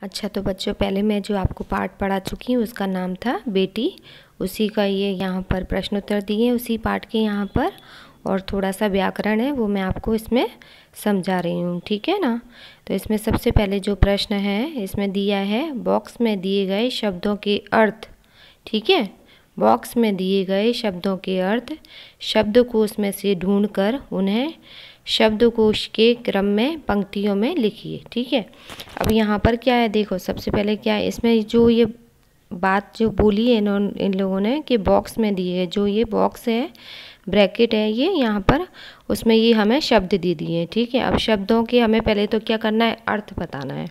अच्छा, तो बच्चों पहले मैं जो आपको पाठ पढ़ा चुकी हूँ उसका नाम था बेटी। उसी का ये यहाँ पर प्रश्न उत्तर दिए उसी पाठ के यहाँ पर, और थोड़ा सा व्याकरण है वो मैं आपको इसमें समझा रही हूँ, ठीक है ना। तो इसमें सबसे पहले जो प्रश्न है इसमें दिया है बॉक्स में दिए गए शब्दों के अर्थ, ठीक है। बॉक्स में दिए गए शब्दों के अर्थ शब्दकोश में से ढूंढकर उन्हें शब्दकोश के क्रम में पंक्तियों में लिखिए, ठीक है। अब यहाँ पर क्या है, देखो सबसे पहले क्या है इसमें जो ये बात जो बोली है इन लोगों ने कि बॉक्स में दिए है, जो ये बॉक्स है ब्रैकेट है ये यहाँ पर, उसमें ये हमें शब्द दे दिए, ठीक है। अब शब्दों के हमें पहले तो क्या करना है, अर्थ बताना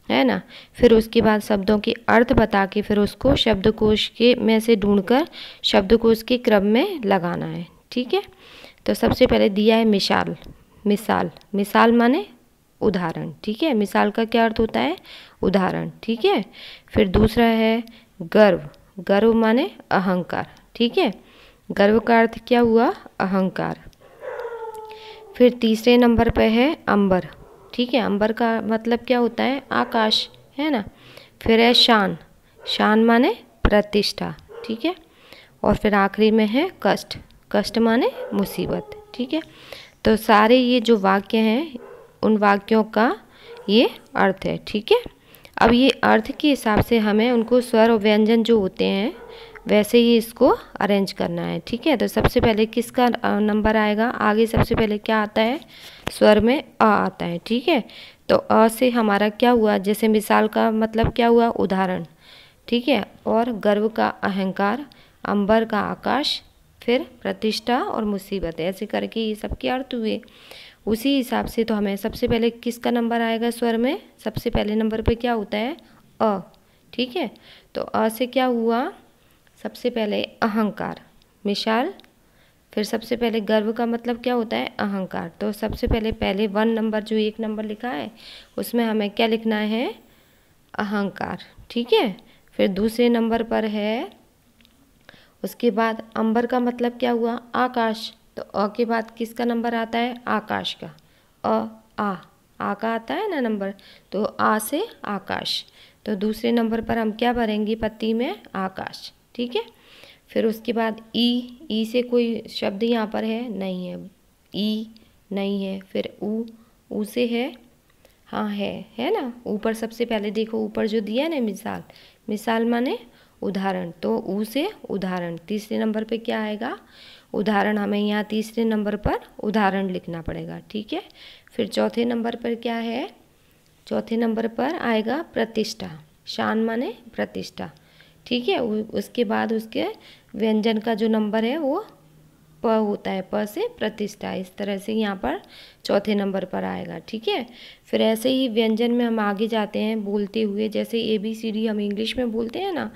है ना। फिर उसके बाद शब्दों के अर्थ बता के फिर उसको शब्दकोश के में से ढूंढकर शब्दकोश के क्रम में लगाना है, ठीक है। तो सबसे पहले दिया है मिसाल। मिसाल माने उदाहरण, ठीक है। मिसाल का क्या अर्थ होता है, उदाहरण, ठीक है। फिर दूसरा है गर्व माने अहंकार, ठीक है। गर्व का अर्थ क्या हुआ, अहंकार। फिर तीसरे नंबर पे है अंबर, ठीक है। अंबर का मतलब क्या होता है, आकाश, है ना। फिर है शान माने प्रतिष्ठा, ठीक है। और फिर आखिरी में है कष्ट माने मुसीबत, ठीक है। तो सारे ये जो वाक्य हैं उन वाक्यों का ये अर्थ है, ठीक है। अब ये अर्थ के हिसाब से हमें उनको स्वर और व्यंजन जो होते हैं वैसे ही इसको अरेंज करना है, ठीक है। तो सबसे पहले किसका नंबर आएगा, आगे सबसे पहले क्या आता है, स्वर में अ आता है, ठीक है। तो अ से हमारा क्या हुआ, जैसे मिसाल का मतलब क्या हुआ, उदाहरण, ठीक है। और गर्व का अहंकार, अंबर का आकाश, फिर प्रतिष्ठा और मुसीबत, ऐसे करके ये सबके अर्थ हुए। उसी हिसाब से तो हमें सबसे पहले किसका नंबर आएगा स्वर में, सबसे पहले नंबर पे क्या होता है, अ, ठीक है। तो अ से क्या हुआ, सबसे पहले अहंकार, मिसाल। फिर सबसे पहले गर्व का मतलब क्या होता है, अहंकार। तो सबसे पहले 1 नंबर जो 1 नंबर लिखा है उसमें हमें क्या लिखना है, अहंकार, ठीक है। फिर दूसरे नंबर पर है, उसके बाद अंबर का मतलब क्या हुआ, आकाश। तो अ के बाद किसका नंबर आता है, आकाश का, आ का आता है ना नंबर, तो आ से आकाश। तो दूसरे नंबर पर हम क्या भरेंगे पत्ती में, आकाश, ठीक है। फिर उसके बाद ई से कोई शब्द यहाँ पर है, नहीं है, ई नहीं है। फिर ऊ से है, हाँ है ना। ऊपर सबसे पहले देखो ऊपर जो दिया है ना मिसाल माने उदाहरण, तो ऊ से उदाहरण। तीसरे नंबर पे क्या आएगा, उदाहरण। हमें यहाँ तीसरे नंबर पर उदाहरण लिखना पड़ेगा, ठीक है। फिर चौथे नंबर पर क्या है, चौथे नंबर पर आएगा प्रतिष्ठा, शान माने प्रतिष्ठा, ठीक है। उसके बाद उसके व्यंजन का जो नंबर है वो प होता है, प से प्रतिष्ठा, इस तरह से यहाँ पर चौथे नंबर पर आएगा, ठीक है। फिर ऐसे ही व्यंजन में हम आगे जाते हैं बोलते हुए, जैसे ABCD हम इंग्लिश में बोलते हैं ना,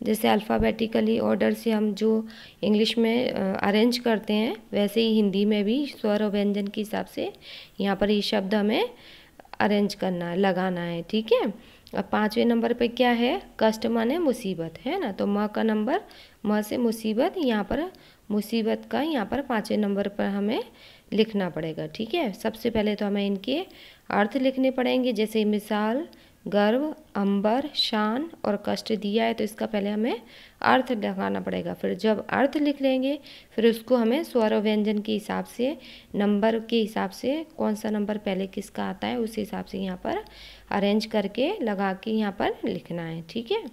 जैसे अल्फ़ाबेटिकली ऑर्डर से हम जो इंग्लिश में अरेंज करते हैं, वैसे ही हिंदी में भी स्वर और व्यंजन के हिसाब से यहाँ पर ये शब्द हमें अरेंज करना है, लगाना है, ठीक है। अब 5वें नंबर पे क्या है, कष्ट माने मुसीबत, है ना। तो म का नंबर, म से मुसीबत, यहाँ पर मुसीबत का यहाँ पर 5वें नंबर पर हमें लिखना पड़ेगा, ठीक है। सबसे पहले तो हमें इनके अर्थ लिखने पड़ेंगे, जैसे मिसाल, गर्व, अंबर, शान और कष्ट दिया है तो इसका पहले हमें अर्थ लगाना पड़ेगा। फिर जब अर्थ लिख लेंगे फिर उसको हमें स्वर और व्यंजन के हिसाब से, नंबर के हिसाब से, कौन सा नंबर पहले किसका आता है उस हिसाब से यहाँ पर अरेंज करके लगा के यहाँ पर लिखना है, ठीक है।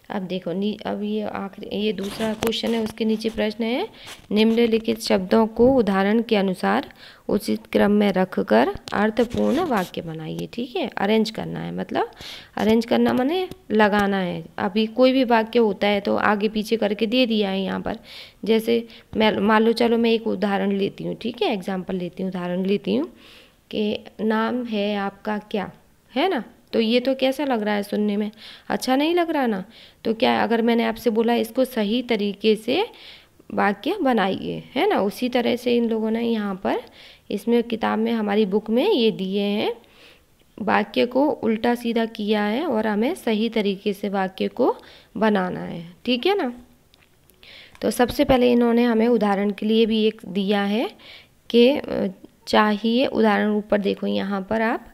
अब देखो अब ये आखिरी ये दूसरा क्वेश्चन है, उसके नीचे प्रश्न है, निम्नलिखित शब्दों को उदाहरण के अनुसार उचित क्रम में रखकर अर्थपूर्ण वाक्य बनाइए, ठीक है। अरेंज करना है, मतलब अरेंज करना माने लगाना है। अभी कोई भी वाक्य होता है तो आगे पीछे करके दे दिया है यहाँ पर, जैसे मैं मान लो, चलो मैं एक उदाहरण लेती हूँ, ठीक है, एग्जाम्पल लेती हूँ, उदाहरण लेती हूँ कि नाम है आपका क्या, है ना। तो ये तो कैसा लग रहा है सुनने में, अच्छा नहीं लग रहा ना। तो क्या अगर मैंने आपसे बोला इसको सही तरीके से वाक्य बनाइए, है ना, उसी तरह से इन लोगों ने यहाँ पर इसमें किताब में हमारी बुक में ये दिए हैं, वाक्य को उल्टा सीधा किया है और हमें सही तरीके से वाक्य को बनाना है, ठीक है ना। तो सबसे पहले इन्होंने हमें उदाहरण के लिए भी एक दिया है कि चाहिए, उदाहरण ऊपर देखो यहाँ पर आप,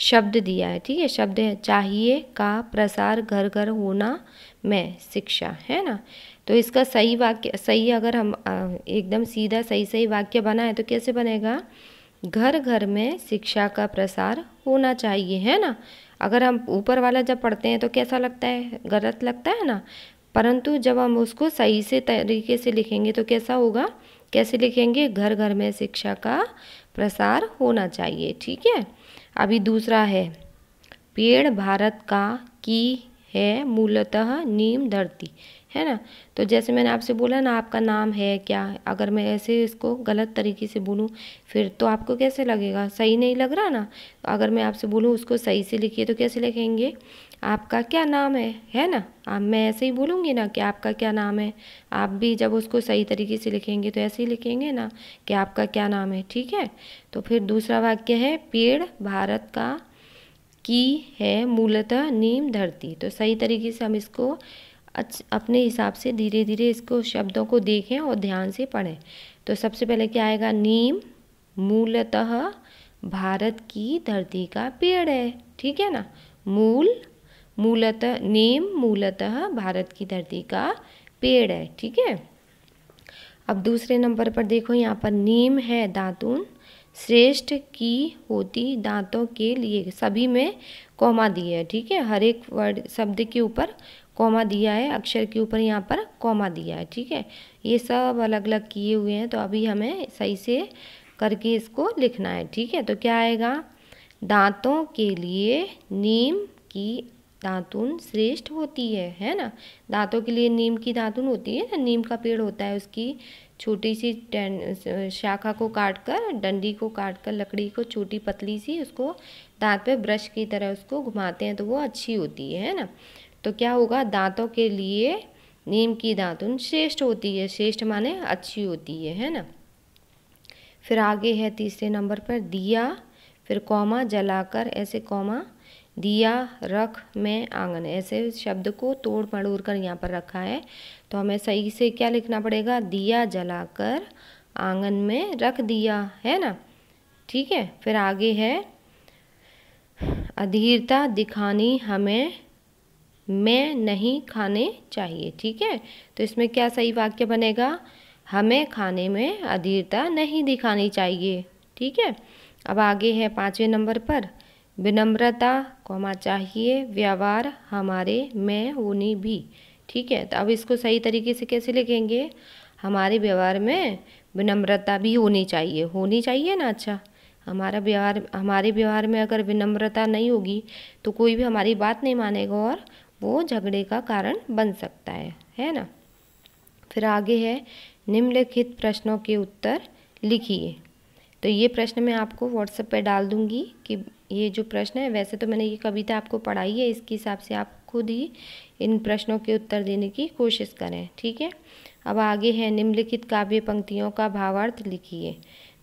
शब्द दिया है, ठीक है। शब्द है चाहिए का प्रसार घर घर होना में शिक्षा, है ना। तो इसका सही वाक्य, सही अगर हम एकदम सीधा सही वाक्य बना है तो कैसे बनेगा, घर घर में शिक्षा का प्रसार होना चाहिए, है ना। अगर हम ऊपर वाला जब पढ़ते हैं तो कैसा लगता है, गलत लगता है ना। परंतु जब हम उसको सही से तरीके से लिखेंगे तो कैसा होगा, कैसे लिखेंगे, घर घर में शिक्षा का प्रसार होना चाहिए, ठीक है। अभी दूसरा है, पेड़ भारत का की है मूलतः नीम धरती, है ना। तो जैसे मैंने आपसे बोला ना, आपका नाम है क्या, अगर मैं ऐसे इसको गलत तरीके से बोलूँ फिर तो आपको कैसे लगेगा, सही नहीं लग रहा ना। अगर मैं आपसे बोलूँ उसको सही से लिखिए तो कैसे लिखेंगे, आपका क्या नाम है ना। अब मैं ऐसे ही बोलूँगी ना कि आपका क्या नाम है, आप भी जब उसको सही तरीके से लिखेंगे तो ऐसे ही लिखेंगे ना कि आपका क्या नाम है, ठीक है। तो फिर दूसरा वाक्य है, पेड़ भारत का की है मूलतः नीम धरती। तो सही तरीके से हम इसको अपने हिसाब से धीरे धीरे इसको शब्दों को देखें और ध्यान से पढ़ें। तो सबसे पहले क्या आएगा, नीम मूलतः भारत की धरती का पेड़ है, ठीक है ना। मूलतः नीम मूलतः भारत की धरती का पेड़ है, ठीक है। अब दूसरे नंबर पर देखो, यहाँ पर नीम है दातून श्रेष्ठ की होती दांतों के लिए, सभी में कॉमा दिया है, ठीक है। हर एक वर्ड शब्द के ऊपर कॉमा दिया है, अक्षर के ऊपर यहाँ पर कॉमा दिया है, ठीक है। ये सब अलग अलग किए हुए हैं, तो अभी हमें सही से करके इसको लिखना है, ठीक है। तो क्या आएगा, दांतों के लिए नीम की दातुन श्रेष्ठ होती है ना। दांतों के लिए नीम की दातुन होती है ना, नीम का पेड़ होता है, उसकी छोटी सी शाखा को काटकर, डंडी को काटकर, लकड़ी को छोटी पतली सी, उसको दांत पे ब्रश की तरह उसको घुमाते हैं तो वो अच्छी होती है ना। तो क्या होगा, दांतों के लिए नीम की दातुन श्रेष्ठ होती है, श्रेष्ठ माने अच्छी होती है ना। फिर आगे है तीसरे नंबर पर, दिया फिर कॉमा जलाकर, ऐसे कॉमा, दिया रख में आंगन, ऐसे शब्द को तोड़ मड़ोड़ कर यहाँ पर रखा है। तो हमें सही से क्या लिखना पड़ेगा, दिया जलाकर आंगन में रख दिया, है ना, ठीक है। फिर आगे है, अधीरता दिखानी हमें मैं नहीं खाने चाहिए, ठीक है। तो इसमें क्या सही वाक्य बनेगा, हमें खाने में अधीरता नहीं दिखानी चाहिए, ठीक है। अब आगे है पाँचवें नंबर पर, विनम्रता कौमा चाहिए व्यवहार हमारे में होनी भी, ठीक है। तो अब इसको सही तरीके से कैसे लिखेंगे, हमारे व्यवहार में विनम्रता भी होनी चाहिए ना। अच्छा, हमारे व्यवहार में अगर विनम्रता नहीं होगी तो कोई भी हमारी बात नहीं मानेगा और वो झगड़े का कारण बन सकता है ना। फिर आगे है, निम्नलिखित प्रश्नों के उत्तर लिखिए। तो ये प्रश्न मैं आपको व्हाट्सएप पे डाल दूँगी कि ये जो प्रश्न है, वैसे तो मैंने ये कविता आपको पढ़ाई है, इसके हिसाब से आप खुद ही इन प्रश्नों के उत्तर देने की कोशिश करें, ठीक है। अब आगे है, निम्नलिखित काव्य पंक्तियों का भावार्थ लिखिए।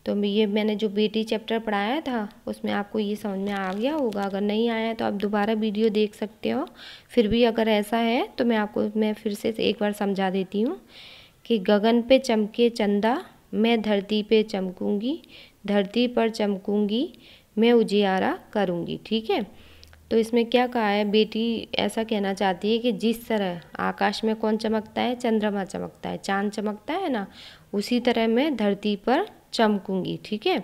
तो ये मैंने जो बेटी चैप्टर पढ़ाया था उसमें आपको ये समझ में आ गया होगा, अगर नहीं आया तो आप दोबारा वीडियो देख सकते हो। फिर भी अगर ऐसा है तो मैं फिर से एक बार समझा देती हूँ कि गगन पे चमके चंदा, मैं धरती पे चमकूंगी, धरती पर चमकूंगी, मैं उजियारा करूंगी, ठीक है। तो इसमें क्या कहा है, बेटी ऐसा कहना चाहती है कि जिस तरह आकाश में कौन चमकता है, चंद्रमा चमकता है, चांद चमकता है ना, उसी तरह मैं धरती पर चमकूंगी, ठीक है।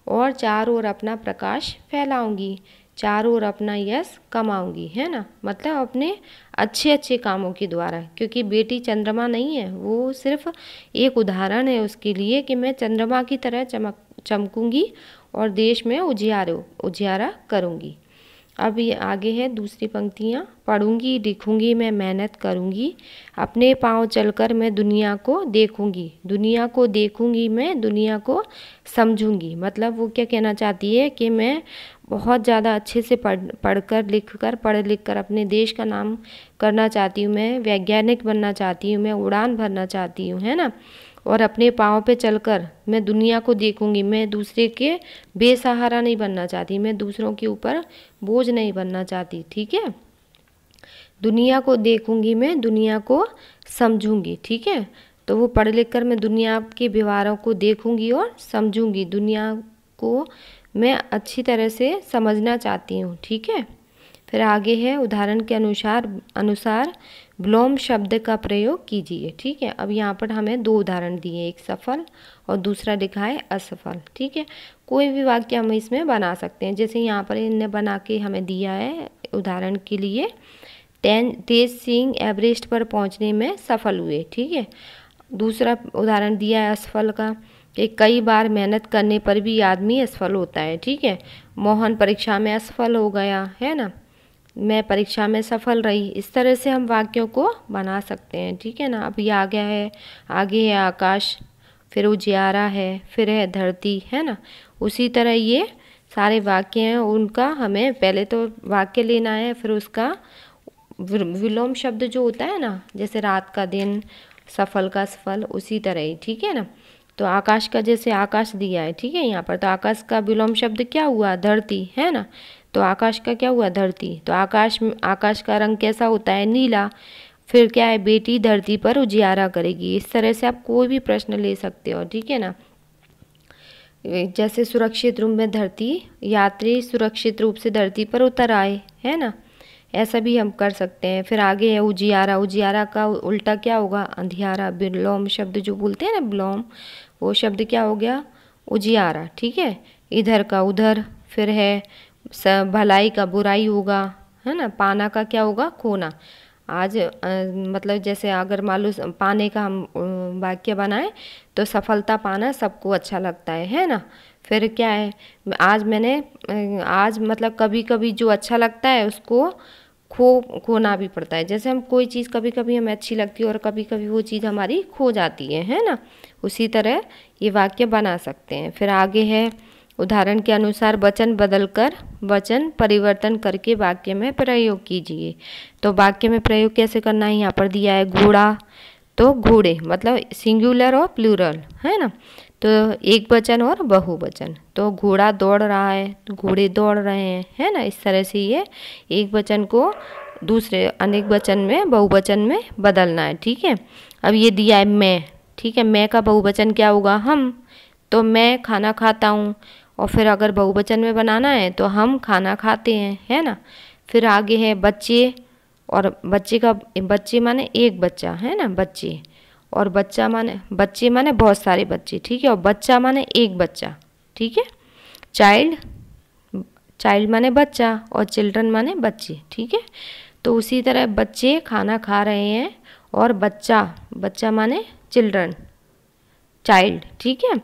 और चारों ओर अपना प्रकाश फैलाऊंगी, चारों ओर अपना यश कमाऊंगी, है ना। मतलब अपने अच्छे अच्छे कामों के द्वारा, क्योंकि बेटी चंद्रमा नहीं है, वो सिर्फ एक उदाहरण है उसके लिए कि मैं चंद्रमा की तरह चमकूंगी और देश में उजियारा करूंगी। अब ये आगे है दूसरी पंक्तियाँ, पढ़ूंगी लिखूंगी मैं मेहनत करूंगी, अपने पाँव चलकर मैं दुनिया को देखूंगी, दुनिया को देखूंगी मैं दुनिया को समझूंगी। मतलब वो क्या कहना चाहती है कि मैं बहुत ज़्यादा अच्छे से पढ़ लिख कर अपने देश का नाम करना चाहती हूँ, मैं वैज्ञानिक बनना चाहती हूँ, मैं उड़ान भरना चाहती हूँ, है ना। और अपने पाँव पे चलकर मैं दुनिया को देखूंगी, मैं दूसरे के बेसहारा नहीं बनना चाहती, मैं दूसरों के ऊपर बोझ नहीं बनना चाहती, ठीक है। दुनिया को देखूंगी मैं दुनिया को समझूंगी, ठीक है। तो वो पढ़ लिख कर मैं दुनिया के व्यवहारों को देखूंगी और समझूंगी, दुनिया को मैं अच्छी तरह से समझना चाहती हूँ। ठीक है, फिर आगे है उदाहरण के अनुसार विलोम शब्द का प्रयोग कीजिए। ठीक है, अब यहाँ पर हमें दो उदाहरण दिए, एक सफल और दूसरा लिखा है असफल। ठीक है, कोई भी वाक्य हम इसमें बना सकते हैं। जैसे यहाँ पर इन्हें बना के हमें दिया है उदाहरण के लिए, तेज सिंह एवरेस्ट पर पहुँचने में सफल हुए। ठीक है, दूसरा उदाहरण दिया है असफल का कि कई बार मेहनत करने पर भी आदमी असफल होता है। ठीक है, मोहन परीक्षा में असफल हो गया, है ना, मैं परीक्षा में सफल रही। इस तरह से हम वाक्यों को बना सकते हैं। ठीक है ना। अब ये आ गया है, आगे है आकाश, फिर उजियारा है, फिर है धरती, है ना। उसी तरह ये सारे वाक्य हैं, उनका हमें पहले तो वाक्य लेना है, फिर उसका विलोम शब्द जो होता है ना, जैसे रात का दिन, सफल का सफल, उसी तरह ही। ठीक है ना। तो आकाश का जैसे आकाश दिया है, ठीक है, यहाँ पर तो आकाश का विलोम शब्द क्या हुआ, धरती, है ना। तो आकाश का क्या हुआ, धरती। तो आकाश का रंग कैसा होता है, नीला। फिर क्या है, बेटी धरती पर उजियारा करेगी। इस तरह से आप कोई भी प्रश्न ले सकते हो। ठीक है ना। जैसे सुरक्षित रूप में धरती, यात्री सुरक्षित रूप से धरती पर उतर आए, है ना, ऐसा भी हम कर सकते हैं। फिर आगे है उजियारा, उजियारा का उल्टा क्या होगा, अंधियारा। विलोम शब्द जो बोलते हैं ना, विलोम, वो शब्द क्या हो गया, उजियारा। ठीक है, इधर का उधर। फिर है भलाई का बुराई होगा, है ना, पाना का क्या होगा, खोना। आज मतलब जैसे अगर मान लो पाने का हम वाक्य बनाएं तो सफलता पाना सबको अच्छा लगता है ना। फिर क्या है, आज मतलब कभी कभी जो अच्छा लगता है उसको खोना भी पड़ता है। जैसे हम कोई चीज़ कभी कभी हमें अच्छी लगती है और कभी कभी वो चीज़ हमारी खो जाती है ना। उसी तरह ये वाक्य बना सकते हैं। फिर आगे है उदाहरण के अनुसार वचन बदलकर वचन परिवर्तन करके वाक्य में प्रयोग कीजिए। तो वाक्य में प्रयोग कैसे करना है, यहाँ पर दिया है घोड़ा, तो घोड़े मतलब सिंगुलर और प्लूरल, है ना। तो एक वचन और बहुवचन, तो घोड़ा दौड़ रहा है तो घोड़े दौड़ रहे हैं, है ना। इस तरह से ये एक वचन को दूसरे अनेक वचन में, बहुवचन में बदलना है। ठीक है, अब ये दिया है मैं। ठीक है, मैं का बहुवचन क्या होगा, हम। तो मैं खाना खाता हूँ, और फिर अगर बहुवचन में बनाना है तो हम खाना खाते हैं, है ना। फिर आगे है बच्चे, और बच्चे माने एक बच्चा, है ना, बच्चे। और बच्चे माने बहुत सारे बच्चे। ठीक है, और बच्चा माने एक बच्चा। ठीक है, चाइल्ड माने बच्चा, और चिल्ड्रन माने बच्चे। ठीक है, तो उसी तरह बच्चे खाना खा रहे हैं, और बच्चा माने चिल्ड्रन, चाइल्ड। ठीक है,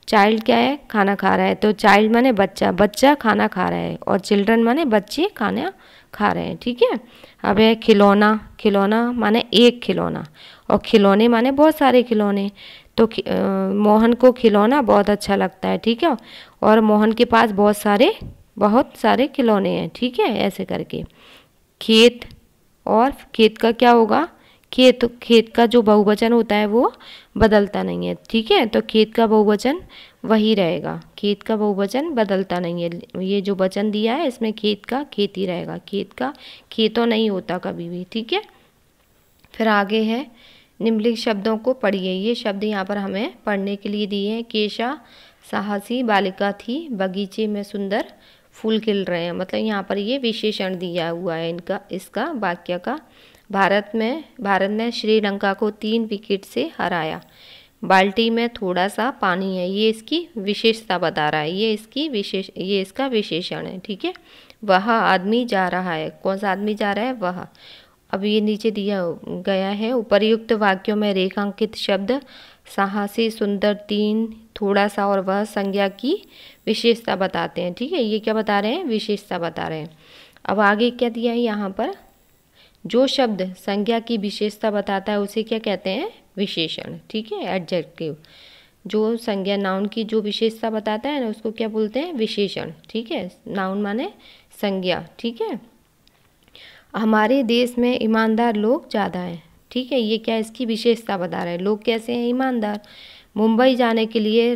चाइल्ड क्या है, खाना खा रहा है, तो चाइल्ड माने बच्चा खाना खा रहा है, और चिल्ड्रन माने बच्चे खाना खा रहे हैं। ठीक है, अब है खिलौना माने एक खिलौना, और खिलौने माने बहुत सारे खिलौने। तो मोहन को खिलौना बहुत अच्छा लगता है। ठीक है, और मोहन के पास बहुत सारे खिलौने हैं। ठीक है, ऐसे करके। खेत, और खेत का क्या होगा, खेत का जो बहुवचन होता है वो बदलता नहीं है। ठीक है, तो खेत का बहुवचन वही रहेगा, खेत का बहुवचन बदलता नहीं है। ये जो वचन दिया है इसमें खेत का खेत ही रहेगा, खेत का खेतों नहीं होता कभी भी। ठीक है, फिर आगे है निम्नलिखित शब्दों को पढ़िए। ये शब्द यहाँ पर हमें पढ़ने के लिए दिए हैं। केशा साहसी बालिका थी, बगीचे में सुंदर फूल खिल रहे हैं। मतलब यहाँ पर ये विशेषण दिया हुआ है इसका वाक्य का। भारत ने श्रीलंका को 3 विकेट से हराया। बाल्टी में थोड़ा सा पानी है, ये इसकी विशेषता बता रहा है, ये इसका विशेषण है। ठीक है, वह आदमी जा रहा है, कौन सा आदमी जा रहा है, वह। अब ये नीचे दिया गया है उपर्युक्त वाक्यों में रेखांकित शब्द साहसी, सुंदर, 3, थोड़ा सा और वह संज्ञा की विशेषता बताते हैं। ठीक है, ये क्या बता रहे हैं, विशेषता बता रहे हैं। अब आगे क्या दिया है यहाँ पर, जो शब्द संज्ञा की विशेषता बताता है उसे क्या कहते हैं, विशेषण। ठीक है, एडजेक्टिव। जो संज्ञा नाउन की जो विशेषता बताता है ना उसको क्या बोलते हैं, विशेषण। ठीक है, नाउन माने संज्ञा। ठीक है, हमारे देश में ईमानदार लोग ज़्यादा हैं। ठीक है, ये क्या इसकी विशेषता बता रहे हैं, लोग कैसे हैं, ईमानदार। मुंबई जाने के लिए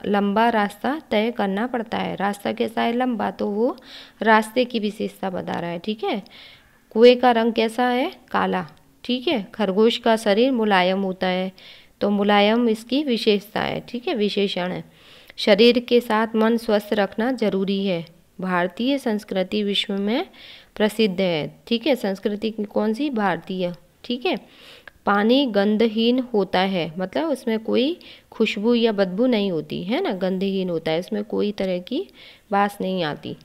लंबा रास्ता तय करना पड़ता है, रास्ता कैसा है, लंबा, तो वो रास्ते की विशेषता बता रहा है। ठीक है, कुएं का रंग कैसा है, काला। ठीक है, खरगोश का शरीर मुलायम होता है, तो मुलायम इसकी विशेषता है। ठीक है, विशेषण है। शरीर के साथ मन स्वस्थ रखना जरूरी है। भारतीय संस्कृति विश्व में प्रसिद्ध है। ठीक है, संस्कृति कौन सी? भारतीय। ठीक है। पानी गंधहीन होता है, मतलब उसमें कोई खुशबू या बदबू नहीं होती है ना, गंधहीन होता है, इसमें कोई तरह की बास नहीं आती।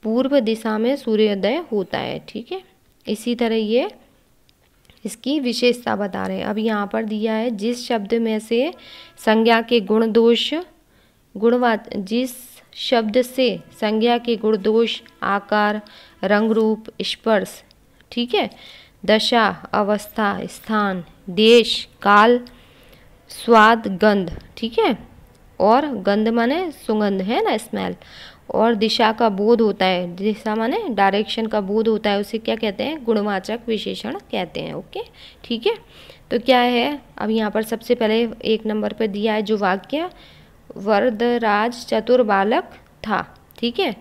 पूर्व दिशा में सूर्योदय होता है। ठीक है, इसी तरह ये इसकी विशेषता बता रहे हैं। अब यहाँ पर दिया है जिस शब्द में से संज्ञा के गुण दोष जिस शब्द से संज्ञा के गुण दोष, आकार, रंग रूप, स्पर्श, ठीक है, दशा, अवस्था, स्थान, देश, काल, स्वाद, गंध, ठीक है, और गंध माने सुगंध है ना, स्मेल, और दिशा का बोध होता है, दिशा माने डायरेक्शन का बोध होता है, उसे क्या कहते हैं? गुणवाचक विशेषण कहते हैं। ओके, ठीक है। तो क्या है, अब यहाँ पर सबसे पहले 1 नंबर पर दिया है जो वाक्य, वरदराज चतुर बालक था। ठीक है,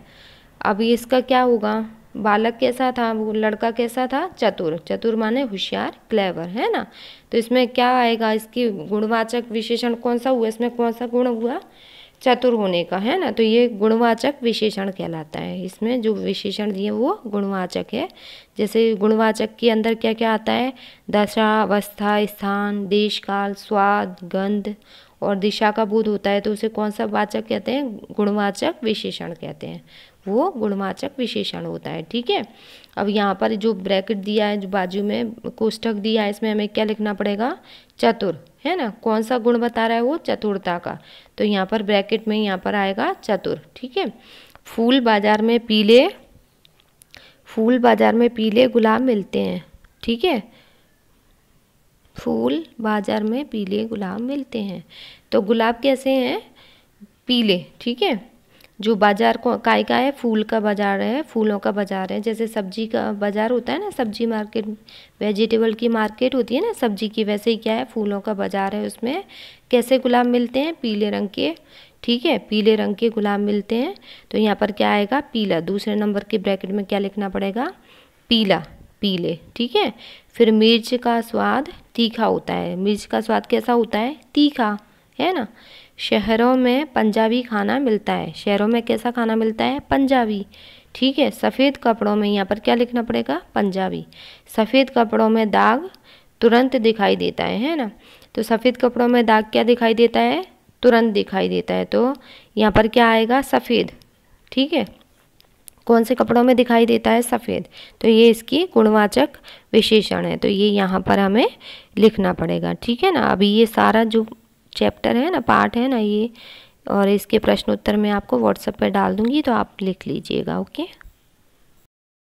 अब इसका क्या होगा? बालक कैसा था? वो लड़का कैसा था? चतुर। चतुर माने होशियार, क्लेवर, है ना। तो इसमें क्या आएगा? इसकी गुणवाचक विशेषण कौन सा हुआ? इसमें कौन सा गुण हुआ? चतुर होने का, है ना। तो ये गुणवाचक विशेषण कहलाता है। इसमें जो विशेषण दिए वो गुणवाचक है। जैसे गुणवाचक के अंदर क्या क्या आता है? दशा, अवस्था, स्थान, देश, काल, स्वाद, गंध और दिशा का बोध होता है, तो उसे कौन सा वाचक कहते हैं? गुणवाचक विशेषण कहते हैं। वो गुणवाचक विशेषण होता है। ठीक है। अब यहाँ पर जो ब्रैकेट दिया है, जो बाजू में कोष्ठक दिया है, इसमें हमें क्या लिखना पड़ेगा? चतुर, है ना। कौन सा गुण बता रहा है वो? चतुरता का। तो यहाँ पर ब्रैकेट में यहाँ पर आएगा चतुर। ठीक है। फूल बाजार में पीले गुलाब मिलते हैं। ठीक है, फूल बाजार में पीले गुलाब मिलते हैं। तो गुलाब कैसे हैं? पीले। ठीक है। जो बाजार को काय का है? फूल का बाजार है, फूलों का बाजार है। जैसे सब्जी का बाजार होता है ना, सब्जी मार्केट, वेजिटेबल की मार्केट होती है ना सब्जी की, वैसे ही क्या है? फूलों का बाजार है। उसमें कैसे गुलाब मिलते हैं? पीले रंग के। ठीक है, पीले रंग के गुलाब मिलते हैं। तो यहाँ पर क्या आएगा? पीला। दूसरे नंबर के ब्रैकेट में क्या लिखना पड़ेगा? पीला, पीले। ठीक है। फिर मिर्च का स्वाद तीखा होता है। मिर्च का स्वाद कैसा होता है? तीखा, है ना। शहरों में पंजाबी खाना मिलता है। शहरों में कैसा खाना मिलता है? पंजाबी। ठीक है। सफ़ेद कपड़ों में, यहाँ पर क्या लिखना पड़ेगा? पंजाबी। सफ़ेद कपड़ों में दाग तुरंत दिखाई देता है ना। तो सफ़ेद कपड़ों में दाग क्या दिखाई देता है? तुरंत दिखाई देता है। तो यहाँ पर क्या आएगा? सफ़ेद। ठीक है, कौन से कपड़ों में दिखाई देता है? सफ़ेद। तो ये इसकी गुणवाचक विशेषण है। तो ये यहाँ पर हमें लिखना पड़ेगा। ठीक है ना। अभी ये सारा जो चैप्टर है ना, पार्ट है ना ये, और इसके प्रश्न उत्तर मैं आपको व्हाट्सएप पर डाल दूँगी, तो आप लिख लीजिएगा। ओके।